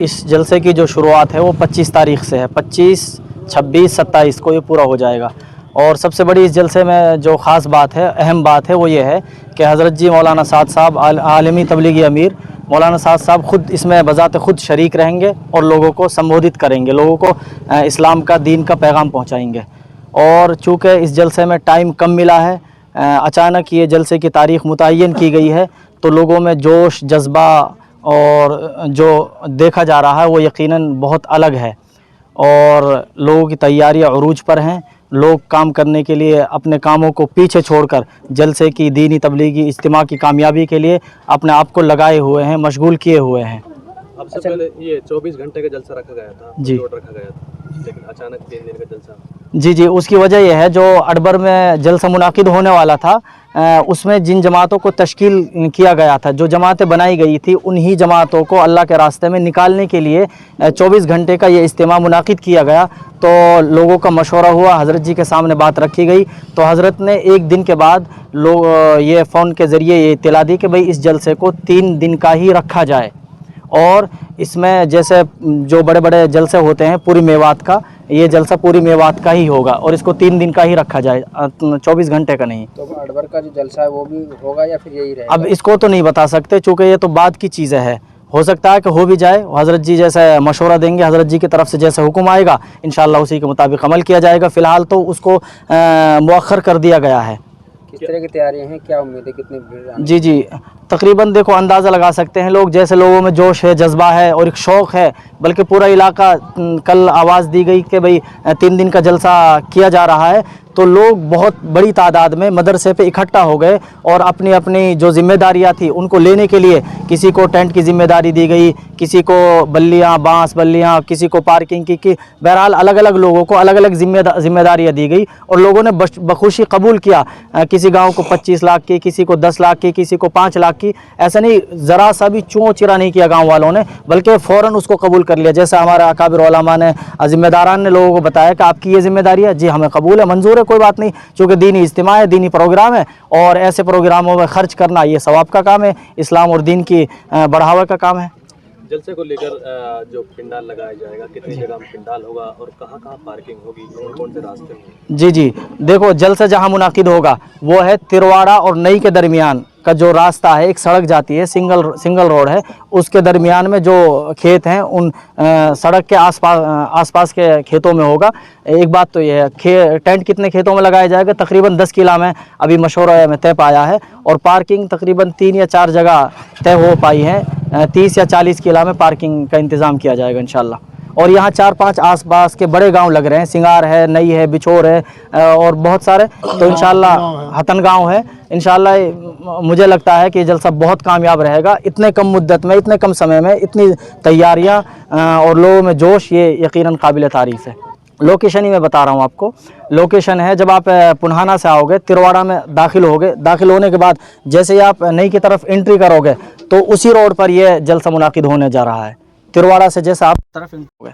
इस जलसे की जो शुरुआत है वो 25 तारीख से है। 25, 26, 27 को ये पूरा हो जाएगा। और सबसे बड़ी इस जलसे में जो ख़ास बात है, अहम बात है, वो ये है कि हज़रत जी मौलाना साद साहब आलमी तबलीगी अमीर मौलाना साद साहब ख़ुद इसमें बज़ात ख़ुद शरीक रहेंगे और लोगों को संबोधित करेंगे, लोगों को इस्लाम का, दीन का पैगाम पहुँचाएँगे। और चूँकि इस जलसे में टाइम कम मिला है, अचानक ये जलसे की तारीख़ मुतय्यन की गई है, तो लोगों में जोश, जज्बा और जो देखा जा रहा है वो यकीनन बहुत अलग है। और लोगों की तैयारियां उरूज पर हैं। लोग काम करने के लिए अपने कामों को पीछे छोड़कर जलसे की, दीनी तबलीगी इज्तिमा की कामयाबी के लिए अपने आप को लगाए हुए हैं, मशगूल किए हुए हैं। अब से पहले ये 24 घंटे का जलसा रखा गया था, जी रखा गया था, लेकिन अचानक 3 दिन का जलसा। जी, उसकी वजह यह है, जो अडबर में जलसा मुनाकिद होने वाला था, उसमें जिन जमातों को तश्कील किया गया था, जो जमातें बनाई गई थी, उन्हीं जमातों को अल्लाह के रास्ते में निकालने के लिए 24 घंटे का ये इज्तिमा मुनाकिद किया गया। तो लोगों का मशवरा हुआ, हज़रत जी के सामने बात रखी गई, तो हज़रत ने एक दिन के बाद लोग ये फ़ोन के ज़रिए ये इत्तला दी कि भाई इस जलसे को 3 दिन का ही रखा जाए। और इसमें जैसे जो बड़े बड़े जलसे होते हैं पूरी मेवात का, ये जलसा पूरी मेवात का ही होगा और इसको 3 दिन का ही रखा जाए, 24 घंटे का नहीं। तो अडबर का जो जलसा है वो भी होगा या फिर यही रहेगा? अब इसको तो नहीं बता सकते, चूँकि ये तो बाद की चीज़ें हैं। हो सकता है कि हो भी जाए, हज़रत जी जैसे मशवरा देंगे, हज़रत जी की तरफ से जैसे हुक्म आएगा इंशाअल्लाह उसी के मुताबिक अमल किया जाएगा। फ़िलहाल तो उसको मुअख्खर कर दिया गया है। किस तरह की तैयारियां हैं, क्या उम्मीद है, कितनी भीड़? जी, तकरीबन देखो अंदाज़ा लगा सकते हैं लोग, जैसे लोगों में जोश है, जज्बा है और एक शौक़ है, बल्कि पूरा इलाका, कल आवाज़ दी गई कि भाई 3 दिन का जलसा किया जा रहा है, तो लोग बहुत बड़ी तादाद में मदरसे पे इकट्ठा हो गए और अपनी अपनी जो ज़िम्मेदारियाँ थी उनको लेने के लिए, किसी को टेंट की ज़िम्मेदारी दी गई, किसी को बल्लियाँ, बांस बल्लियाँ, किसी को पार्किंग की बहरहाल अलग अलग लोगों को अलग अलग ज़िम्मेदारियाँ दी गई और लोगों ने बखुशी कबूल किया। किसी गाँव को 25 लाख की, किसी को 10 लाख की, किसी को 5 लाख की, ऐसा नहीं, ज़रा सा भी चूँ चिरा नहीं किया गाँव वालों ने, बल्कि फ़ौरन उसको कबूल कर लिया। जैसे हमारे अकाबिर उलमा ने, ज़िम्मेदारान ने लोगों को बताया कि आपकी ये ज़िम्मेदारी है, जी हमें कबूल है, मंजूर है, कोई बात नहीं, चूँकि दीनी इज्तिमा है, दीनी प्रोग्राम है और ऐसे प्रोग्रामों में खर्च करना ये सवाब का काम है, इस्लाम और दीन की बढ़ावा का काम है। जलसे को लेकर जो पिंडाल लगाया जाएगा, कितनी जगह में पिंडाल होगा और कहाँ पार्किंग होगी और कौन से रास्ते में? जी, देखो जलसा जहाँ मुनाकिद होगा वो है तिरवाड़ा और नई के दरमियान का जो रास्ता है, एक सड़क जाती है, सिंगल रोड है, उसके दरमियान में जो खेत हैं उन सड़क के आसपास के खेतों में होगा। एक बात तो ये है, टेंट कितने खेतों में लगाया जाएगा, तकरीबन 10 किला में अभी मशवरा में तय पाया है और पार्किंग तकरीबन 3 या 4 जगह तय हो पाई है। 30 या 40 किला में पार्किंग का इंतज़ाम किया जाएगा इंशाल्लाह। और यहाँ 4-5 आसपास के बड़े गांव लग रहे हैं, सिंगार है, नई है, बिछोर है और बहुत सारे, तो इंशाल्लाह हतन गांव है। इंशाल्लाह मुझे लगता है कि जलसा बहुत कामयाब रहेगा। इतने कम मुद्दत में, इतने कम समय में इतनी तैयारियां और लोगों में जोश, ये यकीनन काबिल तारीफ़ है। लोकेशन ही मैं बता रहा हूँ आपको, लोकेशन है जब आप पुन्हाना से आओगे, तिरवाड़ा में दाखिल होगे, दाखिल होने के बाद जैसे ही आप नई की तरफ एंट्री करोगे तो उसी रोड पर यह जलसा मुनाकिद होने जा रहा है। तिरवाड़ा से जैसे आप तरफ एंट्री होगे